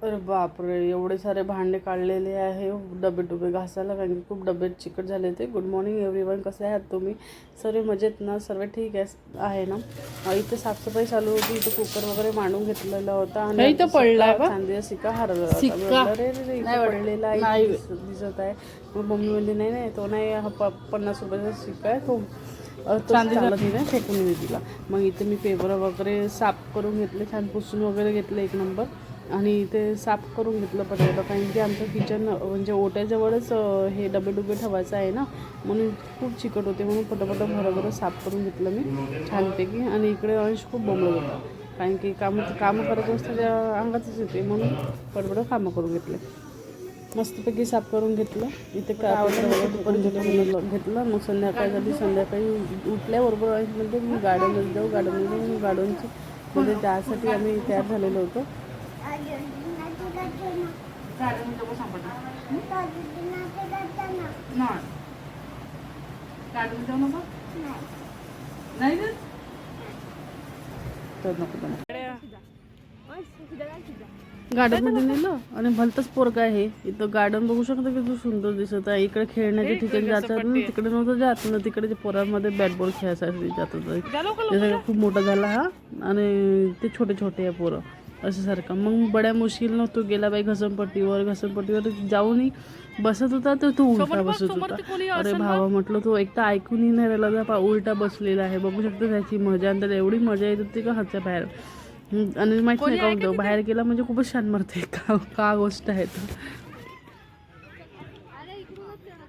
अरे बापरे, एवढे सारे भांडे काढलेले आहे डबे घासायला, कारण की खूप डबे चिकट झाले ते. गुड मॉर्निंग एव्हरीवन, कसे आहात तुम्ही? सर्व मजेत ना? सर्व ठीक आहे ना? इथे साफसफाई चालू होती. इथे कुकर वगैरे मांडून घेतलेला होता आणि इथं पडला चांदीचा सिक्का हरवला होता. रे पडलेला आहे दिसत आहे. मग मम्मी म्हणजे नाही तो नाही, हा 50 रुपयाचा सिक्का आहे तो चांदीला तिने फेकून दिला. मग इथे मी पेपर वगैरे साफ करून घेतले, छान पुसून वगैरे घेतले एक नंबर. आणि ते साफ करून घेतलं पटापट, कारण की आमचं किचन म्हणजे ओट्याजवळच हे डबे ठेवायचं आहे ना, म्हणून खूप चिकट होते. म्हणून पटापट भरभर साफ करून घेतलं मी छानपैकी. आणि इकडे अंश खूप बोंबलत होता, कारण की कामं करायचं असतं त्या अंगातच येते, म्हणून पटापट कामं करून घेतले. मस्तपैकी साफ करून घेतलं. इथे दुपारी घेतलं. मग संध्याकाळी झाली. संध्याकाळी उठल्याबरोबर अंश म्हणजे मी गार्डनमध्ये जाऊ. गार्डनची मध्ये त्यासाठी आम्ही तयार झालेलो होतो. गार्डनमध्ये नेलं आणि भलतंच पोरग आहे. इथं गार्डन बघू शकता किती सुंदर दिसत आहे. इकडे खेळण्याच्या ठिकाणी जातात ना, तिकडे नव्हतं जात ना, तिकडे पोरांमध्ये बॅट बॉल खेळायसाठी जात होतं. खूप मोठा झाला हा, आणि ते छोटे आहे पोरं असं सारखं. मग बड्या मुश्किल न तो गेला बाई घसरपट्टीवर जाऊनही बसत होता, तर तो उलटा बसत होता. अरे भावा म्हटलं, तो एक तर ऐकूनही नाही राहिला, उलटा बसलेला आहे. बघू शकतो त्याची मजा, आणि त्याला एवढी मजा येत होती का हातच्या बाहेर. आणि माहित नाही का होतं, बाहेर गेला म्हणजे खूपच छान मरते. का गोष्ट आहे तर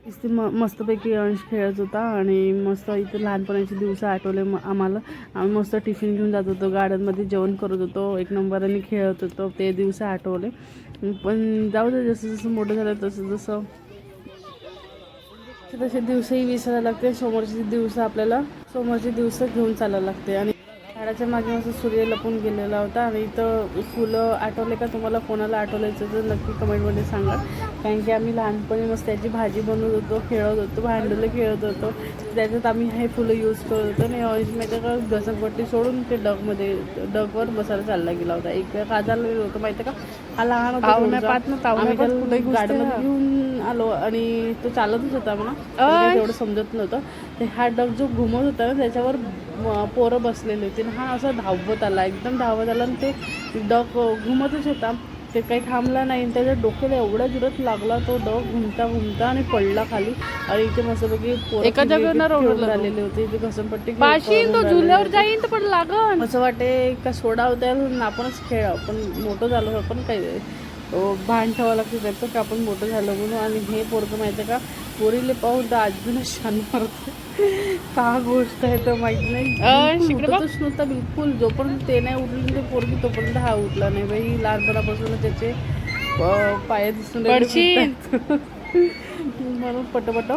इथे मस्तपैकी अंश खेळत होता. आणि मस्त इथे लहानपणाचे दिवस आठवले आम्हाला. आम्ही मस्त टिफिन घेऊन जात होतो, गार्डनमध्ये जेवण करत होतो, एक नंबराने खेळत होतो. ते दिवस आठवले. पण जाऊ दे, जसं मोठं झालं तसं तसे दिवसही विसरायला लागते. समोरचे दिवस घेऊन चालायला लागते. आणि झाडाच्या मागे मस्त सूर्य लपून गेलेला होता. आणि इथं फुलं आठवले का तुम्हाला? कोणाला आठवल्याचं तर नक्की कमेंटमध्ये सांगा. कारण की आम्ही लहानपणी मस्त त्याची भाजी बनवत होतो, खेळत होतो, भांडुले खेळत होतो. त्याच्यात आम्ही हे फुलं यूज करत होतो. आणि माहिती का, घसरपट्टी सोडून ते डगवर बसायला चालला गेला होता. एक वेळ काजाला गेलो होतं माहिती का, हा लहान होता, गाडीमध्ये घेऊन आलो आणि तो चालतच होता म्हणा, तेवढं समजत नव्हतं. ते हा डग जो घुमत होता ना, त्याच्यावर पोरं बसलेली होती. हा असा एकदम धावत आला, आणि ते डग घुमतच होता. ते काही थांबला नाही. त्याच्या डोक्याला एवढ्या जोरात लागला तो डग, घुमता आणि पडला खाली. आणि इथे मस्तपैकी एका जागेवर आलेले होते. इथे घसरपट्टी झुल्यावर जाईन तर पण लागन असं वाटे का सोडा होत्या, आपणच खेळा. पण मोठं झालो आपण काही भान ठेवावं लागतं त्याचं, का आपण मोठं झालं म्हणून. आणि हे पोरगं माहिती आहे का, पोरीले पाहून तर अजूनच छान मारतं. का गोष्ट आहे तर माहित नाही. उठतच नव्हता बिलकुल. जोपर्यंत ते नाही उठले ते पोरगी, तोपर्यंत हा उठला नाही बाई. लहानपणापासून त्याचे पाय दिसून म्हणून पटपट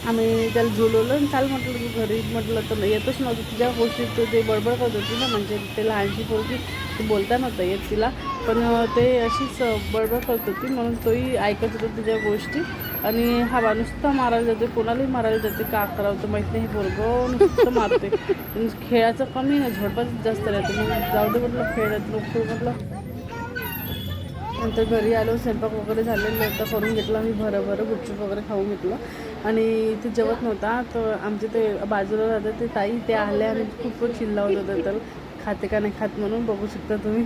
आम्ही त्याला झुलवलं आणि चाल म्हटलं की घरी. म्हटलं तर येतच नव्हतं. तुझ्या गोष्टीत ते बडबड करत होती ना, म्हणजे ते लहानशी पोरगी, ती बोलता नव्हतं येत तिला, पण ते अशीच बडबड करत होती, म्हणून तोही ऐकत होता तुझ्या गोष्टी. आणि हा नुसता मारायला जाते, कोणालाही मारायला जाते. का करावं तर माहीत नाही, हे पोरगं नुसतं मारते. खेळाचं कमी ना, झडपाच जास्त राहते. मग जाऊ दे म्हटलं, खेळत नको म्हटलं. नंतर घरी आलो, स्वयंपाक वगैरे झालेलं होतं, करून घेतला मी भरभर. गुपचूप वगैरे खाऊन घेतलं. आणि ते जेवत नव्हता, तर आमचे ते बाजूला राहतात ते ताई, ते आले आणि खूप चिल्लावत होतं, तर खाते का नाही खात म्हणून. बघू शकता तुम्ही.